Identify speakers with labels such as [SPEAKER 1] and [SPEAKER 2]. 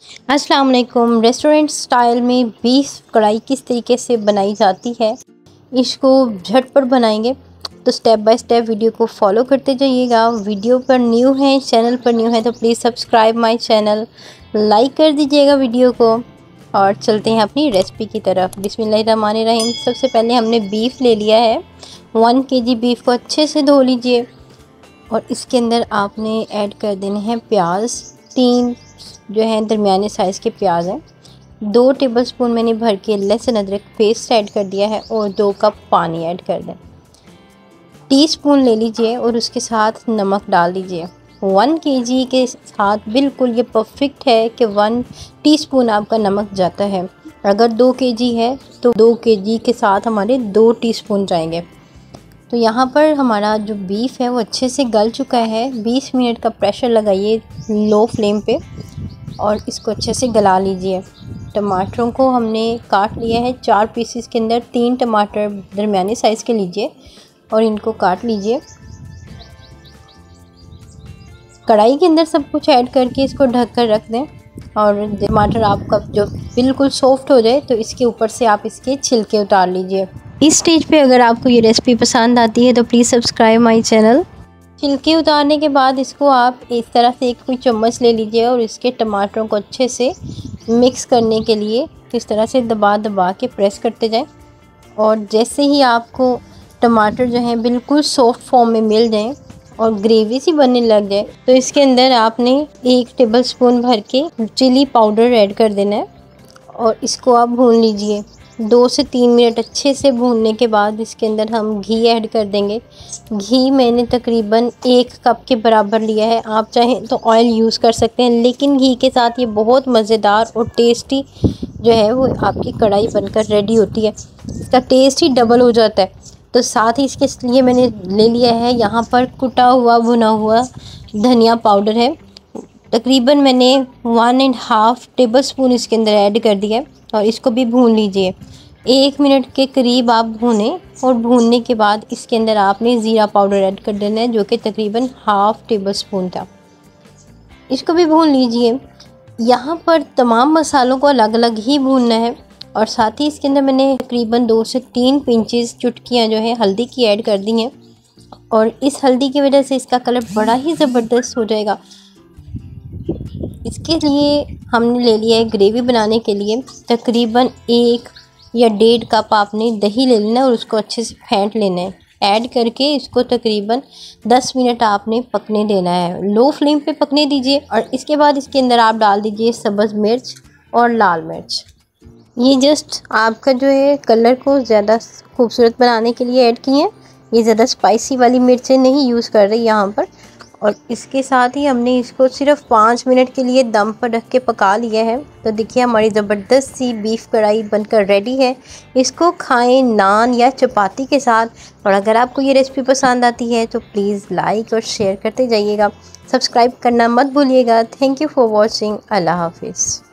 [SPEAKER 1] अस्सलाम वालेकुम। Restaurant style में बीफ कढ़ाई किस तरीके से बनाई जाती है, इसको झटपट बनाएंगे तो स्टेप बाय स्टेप वीडियो को फॉलो करते जाइएगा। वीडियो पर न्यू है, चैनल पर न्यू है तो please subscribe my channel, like कर दीजिएगा वीडियो को। और चलते हैं अपनी रेसिपी की तरफ। बिस्मिल्लाहिर्रहमानिर्रहीम। सबसे पहले हमने बीफ ले लिया है। 1 kg बीफ को अच्छे से धो लीजिए और इसके अंदर आपने ऐड कर देने हैं प्याज। 3 जो है दरमियाने साइज़ के प्याज हैं। 2 टेबलस्पून मैंने भर के लहसुन अदरक पेस्ट ऐड कर दिया है और 2 कप पानी ऐड कर दें। टीस्पून ले लीजिए और उसके साथ नमक डाल दीजिए। 1 kg के साथ बिल्कुल ये परफेक्ट है कि 1 टीस्पून आपका नमक जाता है। अगर 2 kg है तो 2 kg के साथ हमारे 2 टीस्पून जाएंगे। तो यहाँ पर हमारा जो बीफ है वो अच्छे से गल चुका है। 20 मिनट का प्रेशर लगाइए लो फ्लेम पे और इसको अच्छे से गला लीजिए। टमाटरों को हमने काट लिया है 4 पीसेस के अंदर। 3 टमाटर दरमियाने साइज़ के लीजिए और इनको काट लीजिए। कढ़ाई के अंदर सब कुछ ऐड करके इसको ढक कर रख दें और टमाटर आपका जो बिल्कुल सॉफ्ट हो जाए तो इसके ऊपर से आप इसके छिलके उतार लीजिए। इस स्टेज पे अगर आपको ये रेसिपी पसंद आती है तो प्लीज़ सब्सक्राइब माय चैनल। छिलके उतारने के बाद इसको आप इस तरह से एक कोई चम्मच ले लीजिए और इसके टमाटरों को अच्छे से मिक्स करने के लिए इस तरह से दबा दबा के प्रेस करते जाएं। और जैसे ही आपको टमाटर जो हैं बिल्कुल सॉफ्ट फॉर्म में मिल जाएं और ग्रेवी सी बनने लग जाए तो इसके अंदर आपने 1 टेबलस्पून भर के चिली पाउडर ऐड कर देना है और इसको आप भून लीजिए। 2 से 3 मिनट अच्छे से भूनने के बाद इसके अंदर हम घी ऐड कर देंगे। घी मैंने तकरीबन 1 कप के बराबर लिया है। आप चाहें तो ऑयल यूज़ कर सकते हैं, लेकिन घी के साथ ये बहुत मज़ेदार और टेस्टी जो है वो आपकी कढ़ाई बनकर रेडी होती है। इसका टेस्ट ही डबल हो जाता है। तो साथ ही इसके लिए मैंने ले लिया है यहाँ पर कुटा हुआ भुना हुआ धनिया पाउडर है। तकरीबन मैंने 1.5 टेबलस्पून इसके अंदर ऐड कर दिया और इसको भी भून लीजिए। 1 मिनट के करीब आप भूनें और भूनने के बाद इसके अंदर आपने ज़ीरा पाउडर ऐड कर देना है जो कि तकरीबन 1/2 टेबलस्पून था। इसको भी भून लीजिए। यहाँ पर तमाम मसालों को अलग अलग ही भूनना है और साथ ही इसके अंदर मैंने तकरीबन 2 से 3 पिंचेस चुटकियाँ जो है हल्दी की ऐड कर दी हैं और इस हल्दी की वजह से इसका कलर बड़ा ही ज़बरदस्त हो जाएगा। इसके लिए हमने ले लिया है ग्रेवी बनाने के लिए तकरीबन 1 या 1.5 कप आपने दही ले लेना और उसको अच्छे से फेंट लेना है। ऐड करके इसको तकरीबन 10 मिनट आपने पकने देना है। लो फ्लेम पे पकने दीजिए और इसके बाद इसके अंदर आप डाल दीजिए सब्ज़ मिर्च और लाल मिर्च। ये जस्ट आपका जो है कलर को ज़्यादा खूबसूरत बनाने के लिए ऐड किए हैं। ये ज़्यादा स्पाइसी वाली मिर्चें नहीं यूज़ कर रही यहाँ पर। और इसके साथ ही हमने इसको सिर्फ 5 मिनट के लिए दम पर रख के पका लिया है। तो देखिए हमारी ज़बरदस्त सी बीफ कढ़ाई बनकर रेडी है। इसको खाएं नान या चपाती के साथ। और अगर आपको ये रेसिपी पसंद आती है तो प्लीज़ लाइक और शेयर करते जाइएगा। सब्सक्राइब करना मत भूलिएगा। Thank you for watching. अल्लाह हाफिज़।